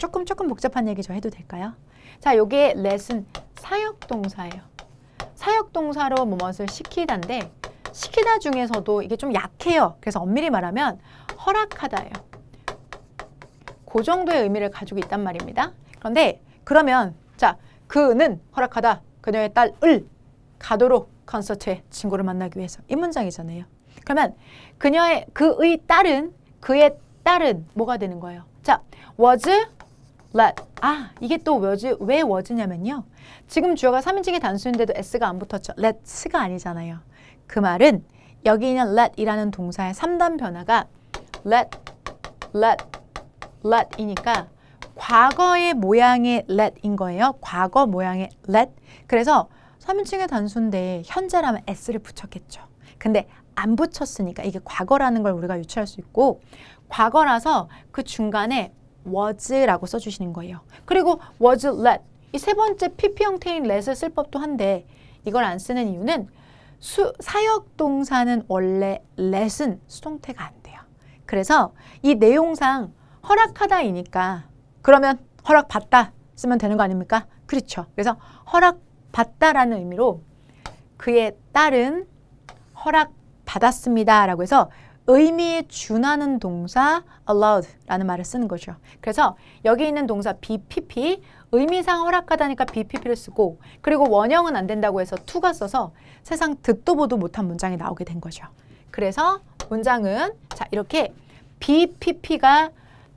복잡한 얘기 좀 해도 될까요? 자, 요게 let은 사역동사예요. 사역동사로 무엇을 시키다인데 시키다 중에서도 이게 좀 약해요. 그래서 엄밀히 말하면 허락하다예요. 그 정도의 의미를 가지고 있단 말입니다. 그런데 그러면 자, 그는 허락하다. 그녀의 딸을 가도록 콘서트에 친구를 만나기 위해서. 이 문장이잖아요. 그러면 그의 딸은 뭐가 되는 거예요? 자, was let. 이게 또 왜 was냐면요. 지금 주어가 3인칭의 단수인데도 s가 안 붙었죠. let's 아니잖아요. 그 말은 여기 있는 let이라는 동사의 3단 변화가 let이니까 과거의 모양의 let인 거예요. 과거 모양의 let. 그래서 3인칭의 단수인데 현재라면 s를 붙였겠죠. 근데 안 붙였으니까 이게 과거라는 걸 우리가 유추할 수 있고 과거라서 그 중간에 was라고 써주시는 거예요. 그리고 was let. 이 세 번째 PP 형태인 let을 쓸 법도 한데 이걸 안 쓰는 이유는 사역동사는 원래 let은 수동태가 안 돼요. 그래서 이 내용상 허락하다이니까 그러면 허락받다 쓰면 되는 거 아닙니까? 그렇죠. 그래서 허락받다라는 의미로 그의 딸은 허락받았습니다 라고 해서 의미에 준하는 동사 allowed라는 말을 쓰는 거죠. 그래서 여기 있는 동사 BPP 의미상 허락하다니까 BPP를 쓰고 그리고 원형은 안 된다고 해서 to가 써서 세상 듣도 보도 못한 문장이 나오게 된 거죠. 그래서 문장은 자 이렇게 BPP가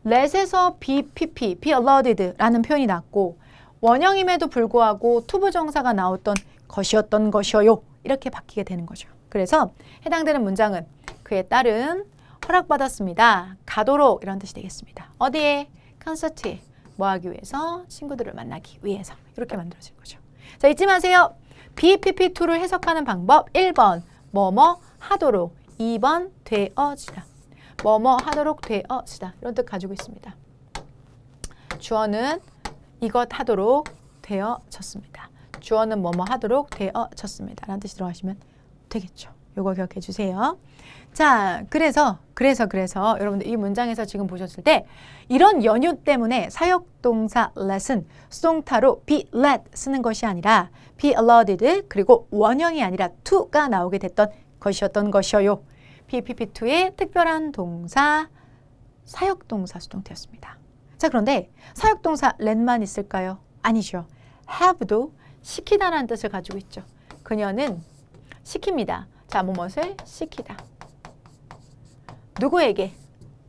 let에서 BPP, be allowed라는 표현이 났고 원형임에도 불구하고 투부정사가 나왔던 것이었던 것이어요. 이렇게 바뀌게 되는 거죠. 그래서 해당되는 문장은 그의 딸은 허락받았습니다. 가도록 이런 뜻이 되겠습니다. 어디에? 콘서트에. 뭐 하기 위해서? 친구들을 만나기 위해서. 이렇게 만들어진 거죠. 자, 잊지 마세요. BPP2를 해석하는 방법 1번 뭐뭐 하도록 2번 되어지다. 뭐뭐 하도록 되어지다. 이런 뜻 가지고 있습니다. 주어는 이것 하도록 되어졌습니다. 주어는 뭐뭐 하도록 되어졌습니다. 라는 뜻이 들어가시면 되겠죠. 요거 기억해 주세요. 자, 그래서 여러분들 이 문장에서 지금 보셨을 때 이런 연유 때문에 사역동사 let은 수동타로 be let 쓰는 것이 아니라 be allowed 그리고 원형이 아니라 to가 나오게 됐던 것이었던 것이어요. BPP2의 특별한 동사 사역동사 수동태였습니다. 자, 그런데 사역동사 let만 있을까요? 아니죠. have도 시키다라는 뜻을 가지고 있죠. 그녀는 시킵니다. 자, 무엇을 시키다. 누구에게?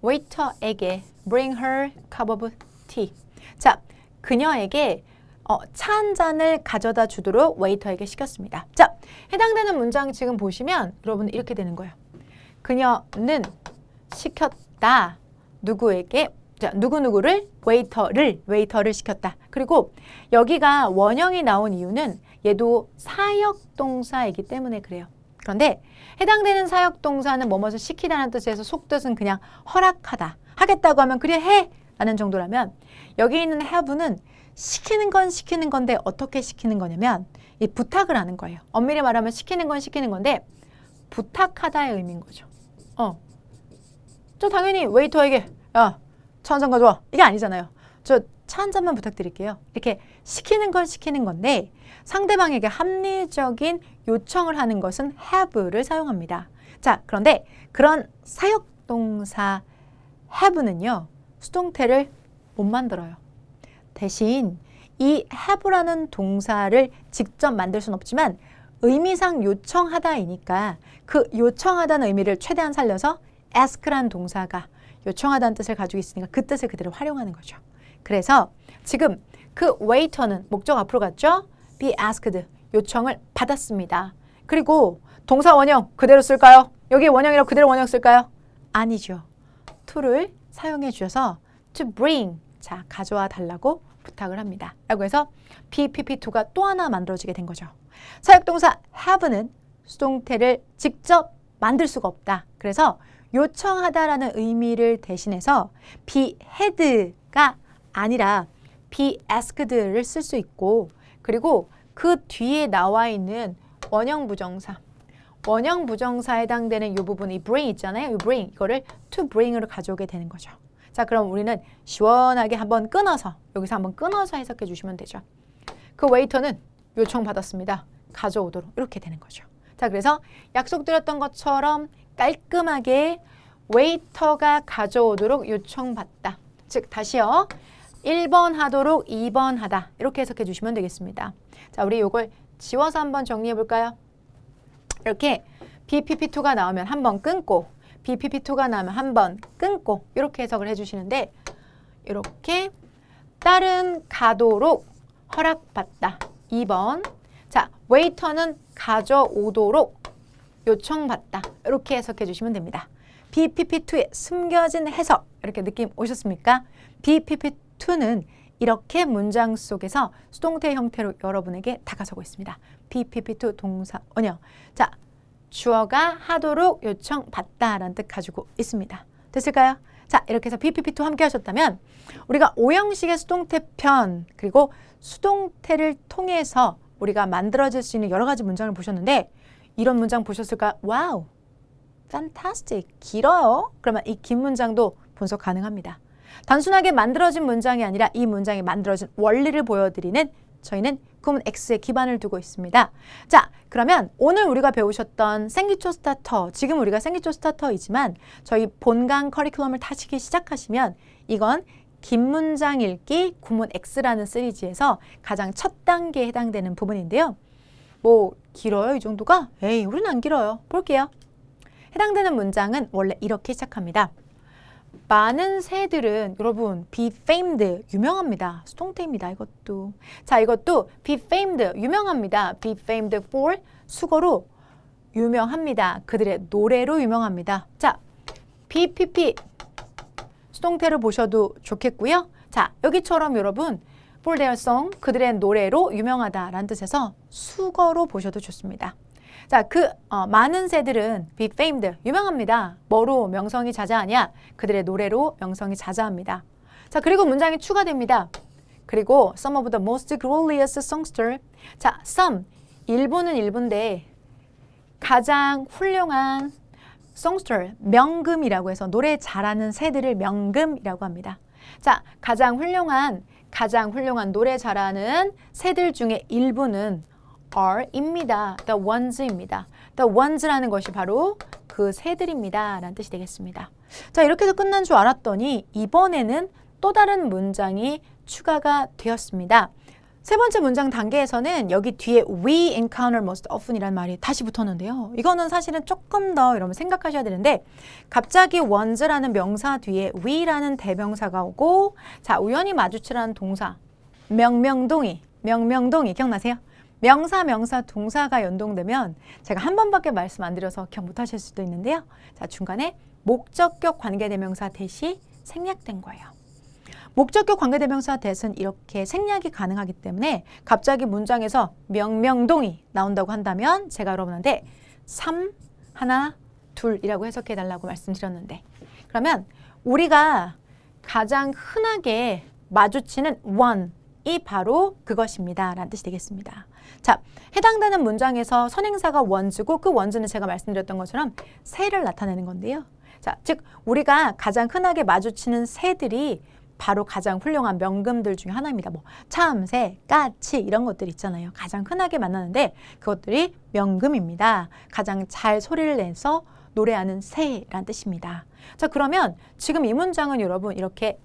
waiter에게 bring her cup of tea. 자, 그녀에게 차 한 잔을 가져다 주도록 웨이터에게 시켰습니다. 자, 해당되는 문장 지금 보시면 여러분 이렇게 되는 거예요. 그녀는 시켰다. 누구에게? 자, 누구누구를 웨이터를 시켰다. 그리고 여기가 원형이 나온 이유는 얘도 사역동사이기 때문에 그래요. 그런데 해당되는 사역동사는 뭐뭇을 시키다는 뜻에서 속뜻은 그냥 허락하다. 하겠다고 하면 그래 해! 라는 정도라면 여기 있는 have는 시키는 건데 어떻게 시키는 거냐면 이 부탁을 하는 거예요. 엄밀히 말하면 시키는 건데 부탁하다의 의미인 거죠. 저 당연히 웨이터에게 야, 차 한 잔 가져와. 이게 아니잖아요. 저 차 한 잔만 부탁드릴게요. 이렇게 시키는 건데 상대방에게 합리적인 요청을 하는 것은 have를 사용합니다. 자, 그런데 그런 사역동사 have는요. 수동태를 못 만들어요. 대신 이 have라는 동사를 직접 만들 수는 없지만 의미상 요청하다이니까 그 요청하다는 의미를 최대한 살려서 ask라는 동사가 요청하다는 뜻을 가지고 있으니까 그 뜻을 그대로 활용하는 거죠. 그래서 지금 그 waiter는 목적 앞으로 갔죠? be asked, 요청을 받았습니다. 그리고 동사 원형 그대로 쓸까요? 여기 원형이라고 그대로 원형 쓸까요? 아니죠. to를 사용해 주셔서 to bring, 자 가져와 달라고 부탁을 합니다. 라고 해서 BPP2가 또 하나 만들어지게 된 거죠. 사역동사 have는 수동태를 직접 만들 수가 없다. 그래서 요청하다라는 의미를 대신해서 be had가 아니라 be asked를 쓸 수 있고 그리고 그 뒤에 나와 있는 원형 부정사에 해당되는 이 부분, 이 bring 있잖아요. 이 bring, 이거를 to bring으로 가져오게 되는 거죠. 자, 그럼 우리는 시원하게 한번 끊어서 여기서 한번 끊어서 해석해 주시면 되죠. 그 웨이터는 요청받았습니다. 가져오도록 이렇게 되는 거죠. 자, 그래서 약속드렸던 것처럼 깔끔하게 웨이터가 가져오도록 요청받다. 즉 다시요. 1번 하도록 2번 하다. 이렇게 해석해 주시면 되겠습니다. 자, 우리 이걸 지워서 한번 정리해 볼까요? 이렇게 BPP2가 나오면 한번 끊고 BPP2가 나오면 한번 끊고 이렇게 해석을 해주시는데 이렇게 딸은 가도록 허락받다. 2번. 자, 웨이터는 가져오도록 요청받다. 이렇게 해석해 주시면 됩니다. BPP2의 숨겨진 해석 이렇게 느낌 오셨습니까? BPP2는 이렇게 문장 속에서 수동태 형태로 여러분에게 다가서고 있습니다. BPP2 동사 원형. 자, 주어가 하도록 요청받다라는 뜻 가지고 있습니다. 됐을까요? 자, 이렇게 해서 BPP2 함께 하셨다면 우리가 오형식의 수동태 편 그리고 수동태를 통해서 우리가 만들어질 수 있는 여러 가지 문장을 보셨는데 이런 문장 보셨을까요? 와우! fantastic! 길어요? 그러면 이 긴 문장도 분석 가능합니다. 단순하게 만들어진 문장이 아니라 이 문장이 만들어진 원리를 보여드리는 저희는 구문 X에 기반을 두고 있습니다. 자, 그러면 오늘 우리가 배우셨던 생기초 스타터, 지금 우리가 생기초 스타터이지만 저희 본강 커리큘럼을 타시기 시작하시면 이건 긴 문장 읽기 구문 X라는 시리즈에서 가장 첫 단계에 해당되는 부분인데요. 뭐 길어요? 이 정도가? 에이, 우리는 안 길어요. 볼게요. 해당되는 문장은 원래 이렇게 시작합니다. 많은 새들은 여러분 be famed 유명합니다. 수동태입니다. 이것도. 자, 이것도 be famed 유명합니다. be famed for 수거로 유명합니다. 그들의 노래로 유명합니다. 자, BPP 수동태를 보셔도 좋겠고요. 자, 여기처럼 여러분 for their song 그들의 노래로 유명하다라는 뜻에서 수거로 보셔도 좋습니다. 자, 많은 새들은 be famed, 유명합니다. 뭐로 명성이 자자하냐? 그들의 노래로 명성이 자자합니다. 자, 그리고 문장이 추가됩니다. 그리고 some of the most glorious songster. 자, some, 일부는 일부인데 가장 훌륭한 songster, 명금이라고 해서 노래 잘하는 새들을 명금이라고 합니다. 자, 가장 훌륭한 노래 잘하는 새들 중에 일부는 are입니다. the ones입니다. the ones라는 것이 바로 그 새들입니다. 라는 뜻이 되겠습니다. 자, 이렇게 해서 끝난 줄 알았더니 이번에는 또 다른 문장이 추가가 되었습니다. 세 번째 문장 단계에서는 여기 뒤에 we encounter most often이라는 말이 다시 붙었는데요. 이거는 사실은 조금 더 여러분 생각하셔야 되는데 갑자기 ones라는 명사 뒤에 we라는 대명사가 오고 자, 우연히 마주치라는 동사 명명동이 명명동이 기억나세요? 명사, 명사, 동사가 연동되면 제가 한 번밖에 말씀 안 드려서 기억 못 하실 수도 있는데요. 자, 중간에 목적격 관계대명사 대시 생략된 거예요. 목적격 관계대명사 대신 이렇게 생략이 가능하기 때문에 갑자기 문장에서 명명동이 나온다고 한다면 제가 여러분한테 3, 하나, 둘이라고 해석해 달라고 말씀드렸는데 그러면 우리가 가장 흔하게 마주치는 one이 바로 그것입니다 라는 뜻이 되겠습니다. 자, 해당되는 문장에서 선행사가 ones고 그 ones는 제가 말씀드렸던 것처럼 새를 나타내는 건데요. 자, 즉 우리가 가장 흔하게 마주치는 새들이 바로 가장 훌륭한 명금들 중에 하나입니다. 뭐 참새, 까치 이런 것들 있잖아요. 가장 흔하게 만나는데 그것들이 명금입니다. 가장 잘 소리를 내서 노래하는 새라는 뜻입니다. 자, 그러면 지금 이 문장은 여러분 이렇게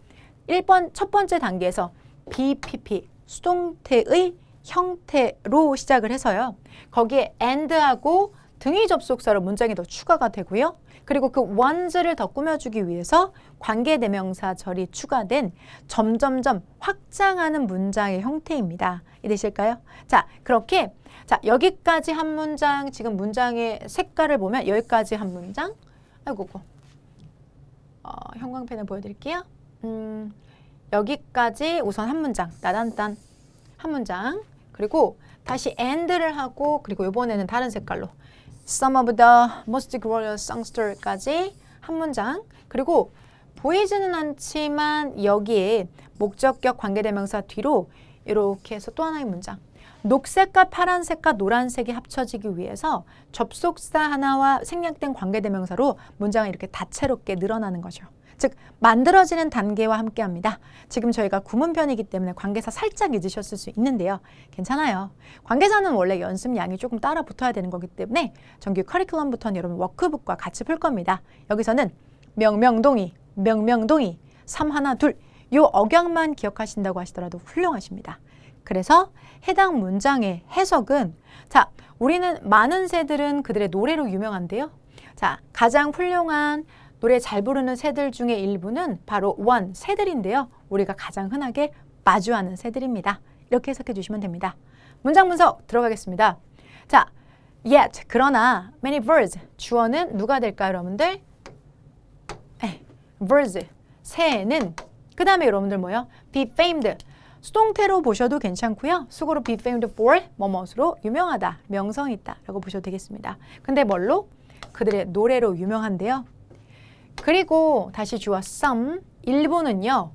첫 번째 단계에서 BPP, 수동태의 형태로 시작을 해서요. 거기에 and하고 등위 접속사로 문장이 더 추가가 되고요. 그리고 그 ones를 더 꾸며주기 위해서 관계대명사절이 추가된 점점점 확장하는 문장의 형태입니다. 이해되실까요? 자, 그렇게 자 여기까지 한 문장, 지금 문장의 색깔을 보면 여기까지 한 문장. 아이고, 형광펜을 보여드릴게요. 여기까지 우선 한 문장, 따단딴 한 문장. 그리고 다시 and를 하고 그리고 이번에는 다른 색깔로 Some of the most glorious songster까지 한 문장. 그리고 보이지는 않지만 여기에 목적격 관계대명사 뒤로 이렇게 해서 또 하나의 문장. 녹색과 파란색과 노란색이 합쳐지기 위해서 접속사 하나와 생략된 관계대명사로 문장이 이렇게 다채롭게 늘어나는 거죠. 즉 만들어지는 단계와 함께합니다. 지금 저희가 구문편이기 때문에 관계사 살짝 잊으셨을 수 있는데요. 괜찮아요. 관계사는 원래 연습량이 조금 따라 붙어야 되는 거기 때문에 정규 커리큘럼부터는 여러분 워크북과 같이 풀 겁니다. 여기서는 명명동이, 명명동이, 3, 하나, 둘 요 억양만 기억하신다고 하시더라도 훌륭하십니다. 그래서 해당 문장의 해석은 자, 우리는 많은 새들은 그들의 노래로 유명한데요. 자, 가장 훌륭한 노래 잘 부르는 새들 중에 일부는 바로 one, 새들인데요. 우리가 가장 흔하게 마주하는 새들입니다. 이렇게 해석해 주시면 됩니다. 문장 분석 들어가겠습니다. 자, yet, 그러나 many birds, 주어는 누가 될까요, 여러분들? birds, 새는 그 다음에 여러분들 뭐요? be famed, 수동태로 보셔도 괜찮고요. 수고로 be famed for, 뭐뭇으로 유명하다, 명성이 있다 라고 보셔도 되겠습니다. 근데 뭘로? 그들의 노래로 유명한데요. 그리고 다시 주어 some, 일부는요.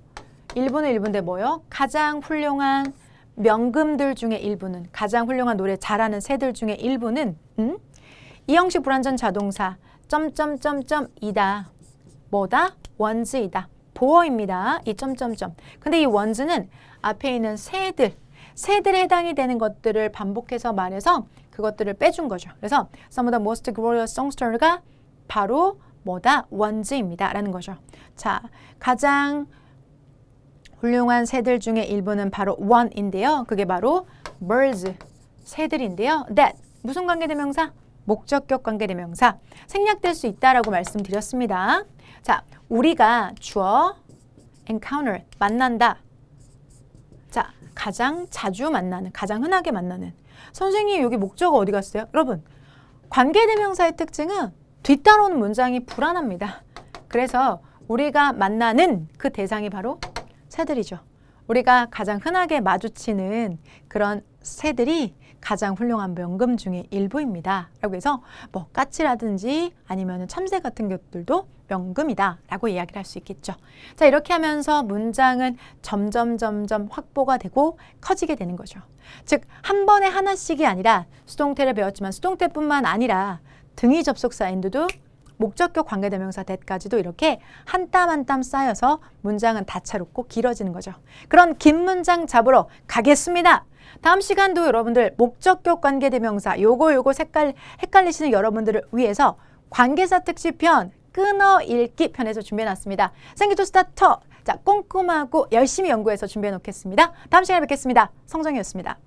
일부는 일부인데 뭐요? 가장 훌륭한 명금들 중에 일부는, 가장 훌륭한 노래 잘하는 새들 중에 일부는 이 형식 불완전 자동사 점점점점이다. 뭐다? ones이다. 보어입니다. 이 점점점. 근데 이 ones는 앞에 있는 새들에 해당이 되는 것들을 반복해서 말해서 그것들을 빼준 거죠. 그래서 some of the most glorious songster가 바로 뭐다? ones입니다. 라는 거죠. 자, 가장 훌륭한 새들 중에 일부는 바로 one인데요. 그게 바로 birds, 새들인데요. that, 무슨 관계대명사? 목적격 관계대명사. 생략될 수 있다라고 말씀드렸습니다. 자, 우리가 주어 encounter, 만난다. 자, 가장 자주 만나는, 가장 흔하게 만나는. 선생님, 여기 목적어 어디 갔어요? 여러분, 관계대명사의 특징은 뒤따라오는 문장이 불안합니다. 그래서 우리가 만나는 그 대상이 바로 새들이죠. 우리가 가장 흔하게 마주치는 그런 새들이 가장 훌륭한 명금 중에 일부입니다. 라고 해서 뭐 까치라든지 아니면 참새 같은 것들도 명금이다 라고 이야기를 할 수 있겠죠. 자, 이렇게 하면서 문장은 점점 확보가 되고 커지게 되는 거죠. 즉, 한 번에 하나씩이 아니라 수동태를 배웠지만 수동태뿐만 아니라 등위 접속사 and도 목적격 관계대명사 that까지도 이렇게 한 땀 한 땀 쌓여서 문장은 다채롭고 길어지는 거죠. 그런 긴 문장 잡으러 가겠습니다. 다음 시간도 여러분들 목적격 관계대명사 요거 색깔 헷갈리시는 여러분들을 위해서 관계사 특집편 끊어 읽기 편에서 준비해놨습니다. 생기토 스타터. 자, 꼼꼼하고 열심히 연구해서 준비해 놓겠습니다. 다음 시간에 뵙겠습니다. 성정이었습니다.